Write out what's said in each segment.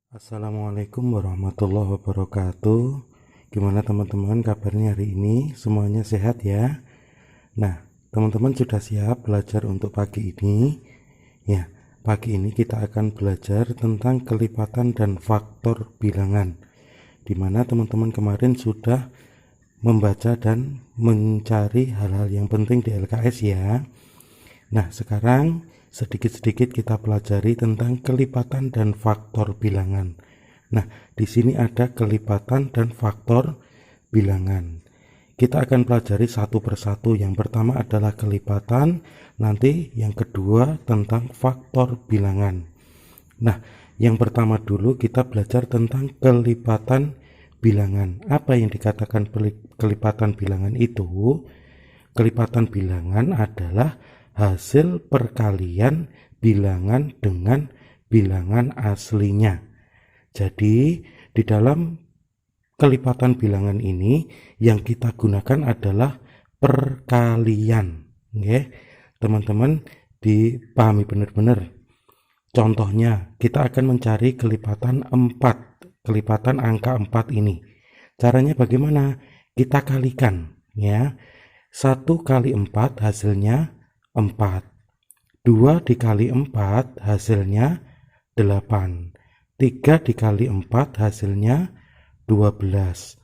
Assalamualaikum warahmatullahi wabarakatuh. Gimana teman-teman kabarnya hari ini? Semuanya sehat ya? Nah, teman-teman sudah siap belajar untuk pagi ini? Ya, pagi ini kita akan belajar tentang kelipatan dan faktor bilangan, dimana teman-teman kemarin sudah membaca dan mencari hal-hal yang penting di LKS ya. Nah, sekarang sedikit-sedikit kita pelajari tentang kelipatan dan faktor bilangan. Nah, di sini ada kelipatan dan faktor bilangan. Kita akan pelajari satu persatu. Yang pertama adalah kelipatan, nanti yang kedua tentang faktor bilangan. Nah, yang pertama dulu kita belajar tentang kelipatan bilangan. Apa yang dikatakan kelipatan bilangan itu? Kelipatan bilangan adalah hasil perkalian bilangan dengan bilangan aslinya. Jadi di dalam kelipatan bilangan ini yang kita gunakan adalah perkalian. Oke, teman-teman dipahami benar-benar. Contohnya kita akan mencari kelipatan 4, kelipatan angka 4 ini. Caranya bagaimana? Kita kalikan ya. 1 kali 4 hasilnya 4. 2 dikali 4 hasilnya 8. 3 dikali 4 hasilnya 12.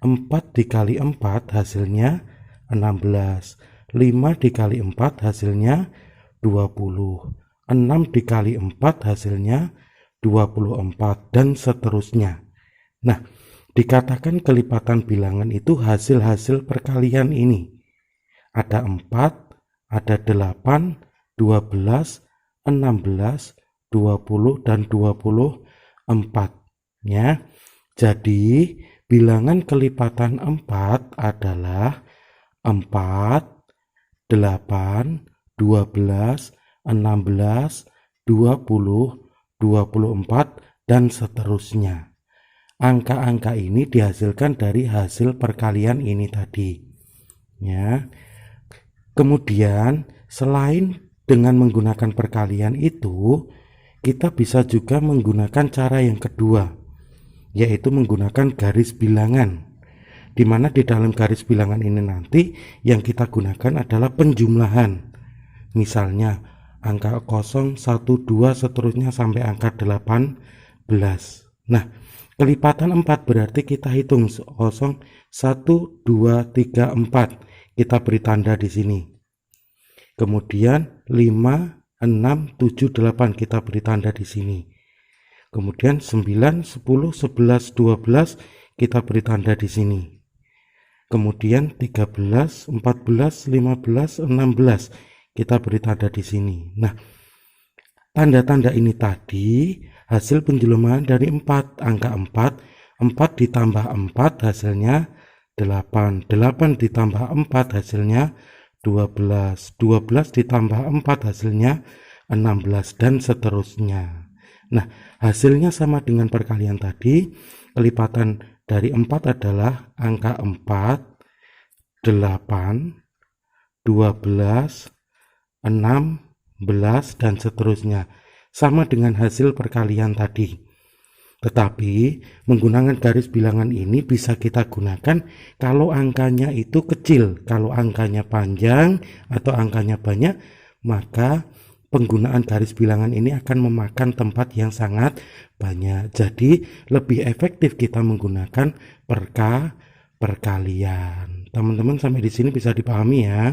4 dikali 4 hasilnya 16. 5 dikali 4 hasilnya 20. 6 dikali 4 hasilnya 24 dan seterusnya. Nah, dikatakan kelipatan bilangan itu hasil-hasil perkalian ini. Ada 4, ada 8, 12, 16, 20, dan 24 ya. Jadi bilangan kelipatan 4 adalah 4, 8, 12, 16, 20, 24, dan seterusnya. Angka-angka ini dihasilkan dari hasil perkalian ini tadi ya. Kemudian selain dengan menggunakan perkalian itu, kita bisa juga menggunakan cara yang kedua, yaitu menggunakan garis bilangan, di mana di dalam garis bilangan ini nanti yang kita gunakan adalah penjumlahan. Misalnya angka 0, 1, 2 seterusnya sampai angka 18. Nah, kelipatan 4 berarti kita hitung 0, 1, 2, 3, 4. Kita beri tanda di sini. Kemudian 5, 6, 7, 8 kita beri tanda di sini. Kemudian 9, 10, 11, 12 kita beri tanda di sini. Kemudian 13, 14, 15, 16 kita beri tanda di sini. Nah, tanda-tanda ini tadi hasil penjelmaan dari 4, angka 4. 4 ditambah 4 hasilnya 8, 8 ditambah 4 hasilnya 12, 12 ditambah 4 hasilnya 16, dan seterusnya. Nah, hasilnya sama dengan perkalian tadi. Kelipatan dari 4 adalah angka 4, 8, 12, 16, dan seterusnya. Sama dengan hasil perkalian tadi. Tetapi menggunakan garis bilangan ini bisa kita gunakan kalau angkanya itu kecil. Kalau angkanya panjang atau angkanya banyak, maka penggunaan garis bilangan ini akan memakan tempat yang sangat banyak. Jadi lebih efektif kita menggunakan perkalian. Teman-teman sampai di sini bisa dipahami ya.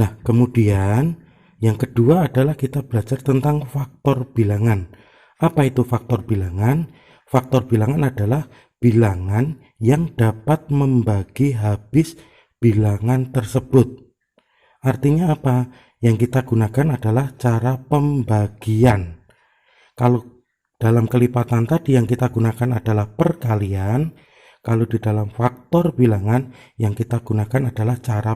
Nah, kemudian yang kedua adalah kita belajar tentang faktor bilangan. Apa itu faktor bilangan? Faktor bilangan adalah bilangan yang dapat membagi habis bilangan tersebut. Artinya apa? Yang kita gunakan adalah cara pembagian. Kalau dalam kelipatan tadi yang kita gunakan adalah perkalian, kalau di dalam faktor bilangan yang kita gunakan adalah cara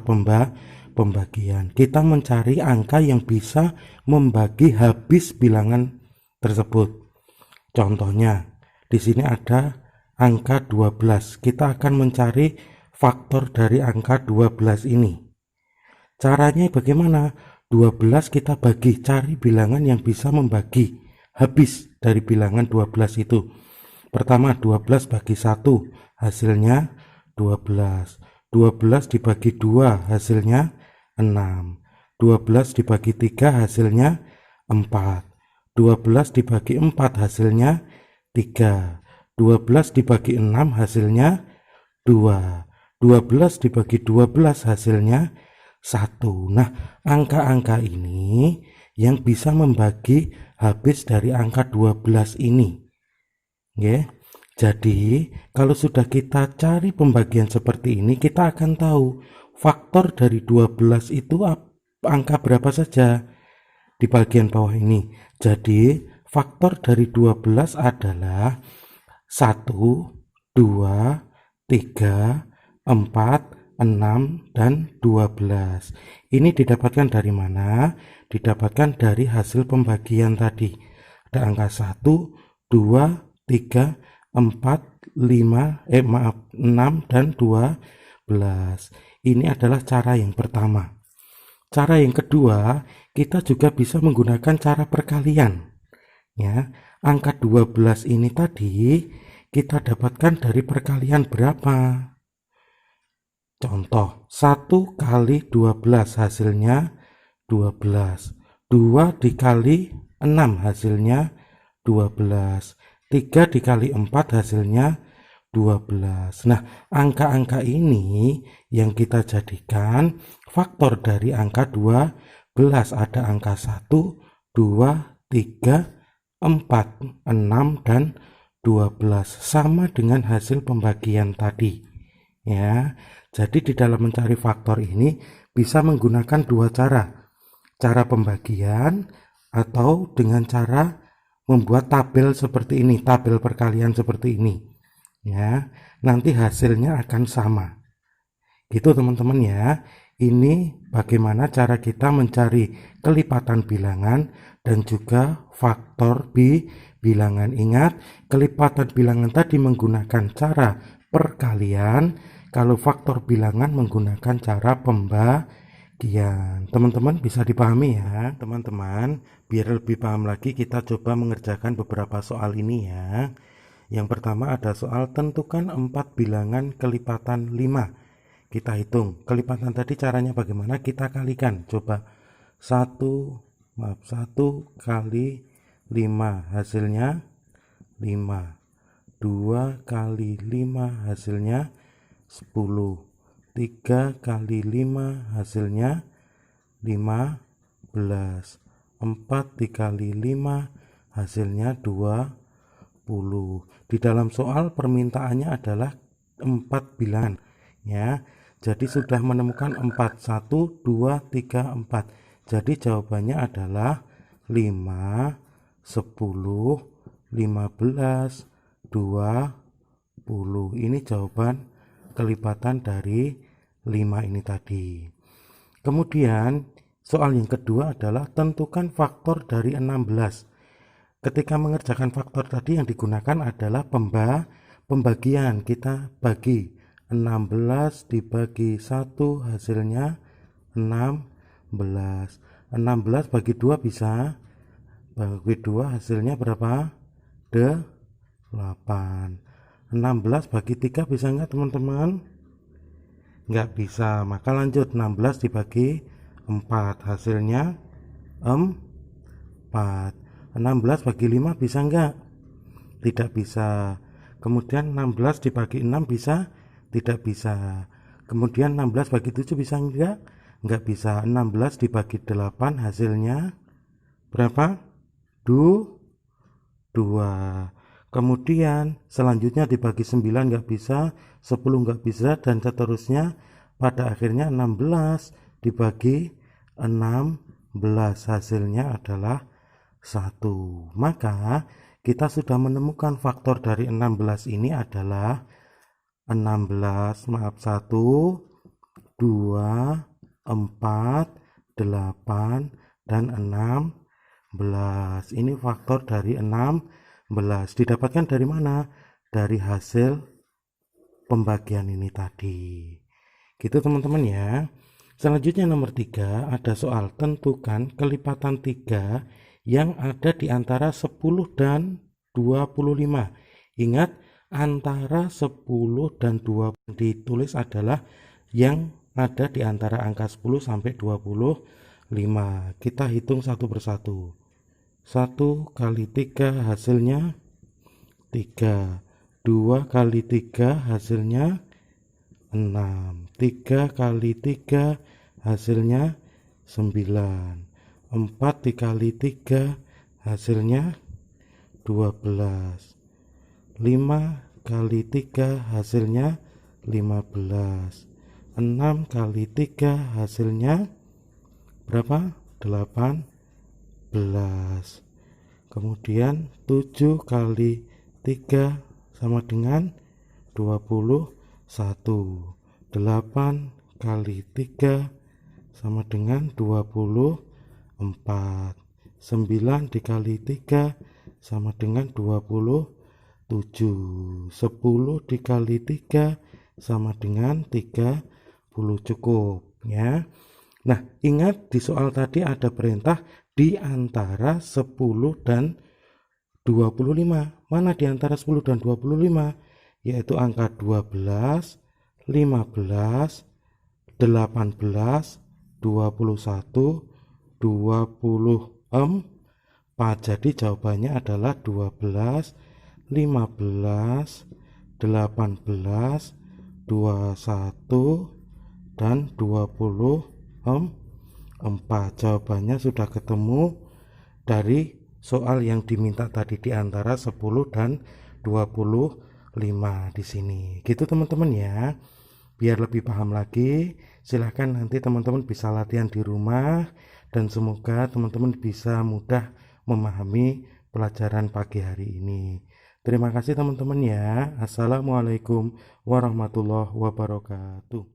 pembagian. Kita mencari angka yang bisa membagi habis bilangan tersebut. Contohnya, di sini ada angka 12. Kita akan mencari faktor dari angka 12 ini. Caranya bagaimana? 12 kita bagi, cari bilangan yang bisa membagi habis dari bilangan 12 itu. Pertama 12 bagi 1 hasilnya 12. 12 dibagi 2 hasilnya 6. 12 dibagi 3 hasilnya 4. 12 dibagi 4 hasilnya 3. 12 dibagi 6 hasilnya 2. 12 dibagi 12 hasilnya 1. Nah, angka-angka ini yang bisa membagi habis dari angka 12 ini. Ya. Jadi, kalau sudah kita cari pembagian seperti ini, kita akan tahu faktor dari 12 itu angka berapa saja di bagian bawah ini. Jadi, faktor dari 12 adalah 1, 2, 3, 4, 6, dan 12. Ini didapatkan dari mana? Didapatkan dari hasil pembagian tadi. Ada angka 1, 2, 3, 4, 5, 6, dan 12. Ini adalah cara yang pertama. Cara yang kedua, kita juga bisa menggunakan cara perkalian. Ya, angka 12 ini tadi kita dapatkan dari perkalian berapa? Contoh, 1 kali 12 hasilnya 12. 2 dikali 6 hasilnya 12. 3 dikali 4 hasilnya 12. Nah, angka-angka ini yang kita jadikan faktor dari angka 12. Ada angka 1, 2, 3, 4, 6, dan 12. Sama dengan hasil pembagian tadi. Ya, jadi di dalam mencari faktor ini bisa menggunakan dua cara. Cara pembagian atau dengan cara membuat tabel seperti ini, tabel perkalian seperti ini. Ya, nanti hasilnya akan sama. Gitu teman-teman ya. Ini bagaimana cara kita mencari kelipatan bilangan dan juga faktor bilangan. Ingat, kelipatan bilangan tadi menggunakan cara perkalian, kalau faktor bilangan menggunakan cara pembagian. Teman-teman bisa dipahami ya, teman-teman. Biar lebih paham lagi, kita coba mengerjakan beberapa soal ini ya. Yang pertama ada soal tentukan 4 bilangan kelipatan 5. Kita hitung kelipatan tadi caranya bagaimana, kita kalikan. Coba 1 kali 5 hasilnya 5. 2 kali 5 hasilnya 10. 3 kali 5 hasilnya 15. 4 dikali 5 hasilnya 20. Di dalam soal permintaannya adalah 4 bilangan ya. Jadi sudah menemukan 4, 1, 2, 3, 4. Jadi jawabannya adalah 5, 10, 15, 20. Ini jawaban kelipatan dari 5 ini tadi. Kemudian soal yang kedua adalah tentukan faktor dari 16. Ketika mengerjakan faktor tadi yang digunakan adalah pembagian. Kita bagi 16 dibagi 1 hasilnya 16. 16 bagi 2 bisa, bagi 2 hasilnya berapa? 8. 16 bagi 3 bisa enggak teman-teman? Enggak bisa, maka lanjut 16 dibagi 4 hasilnya 4. 16 bagi 5 bisa enggak? Tidak bisa. Kemudian 16 dibagi 6 bisa? Tidak bisa. Kemudian 16 bagi 7 bisa enggak? Enggak bisa. 16 dibagi 8 hasilnya berapa? 2. Kemudian selanjutnya dibagi 9 enggak bisa, 10 enggak bisa, dan seterusnya. Pada akhirnya 16 dibagi 16 hasilnya adalah 1. Maka kita sudah menemukan faktor dari 16 ini adalah 16, 1, 2, 4, 8, dan 16. Ini faktor dari 16. Didapatkan dari mana? Dari hasil pembagian ini tadi. Gitu teman-teman ya. Selanjutnya nomor 3 ada soal tentukan kelipatan 3 yang ada di antara 10 dan 25. Ingat, antara 10 dan 20 ditulis adalah yang ada di antara angka 10 sampai 25. Kita hitung satu persatu. 1 kali 3 hasilnya 3. 2 kali 3 hasilnya 6. 3 kali 3 hasilnya 9. 4 dikali 3 hasilnya 12. 5 kali 3 hasilnya 15. 6 kali 3 hasilnya berapa? 18. Kemudian 7 kali 3 sama dengan 21. 8 kali 3 sama dengan 24. 9 dikali 3 sama dengan 27. 10 dikali 3 sama dengan 30. Cukup ya. Nah, ingat di soal tadi ada perintah di antara 10 dan 25. Mana di antara 10 dan 25? Yaitu angka 12, 15, 18, 21, 24. Jadi jawabannya adalah 12, 15, 18, 21 dan 24. Jawabannya sudah ketemu dari soal yang diminta tadi di antara 10 dan 25 di sini. Gitu teman-teman ya. Biar lebih paham lagi, silahkan nanti teman-teman bisa latihan di rumah dan semoga teman-teman bisa mudah memahami pelajaran pagi hari ini. Terima kasih teman-teman ya. Assalamualaikum warahmatullahi wabarakatuh.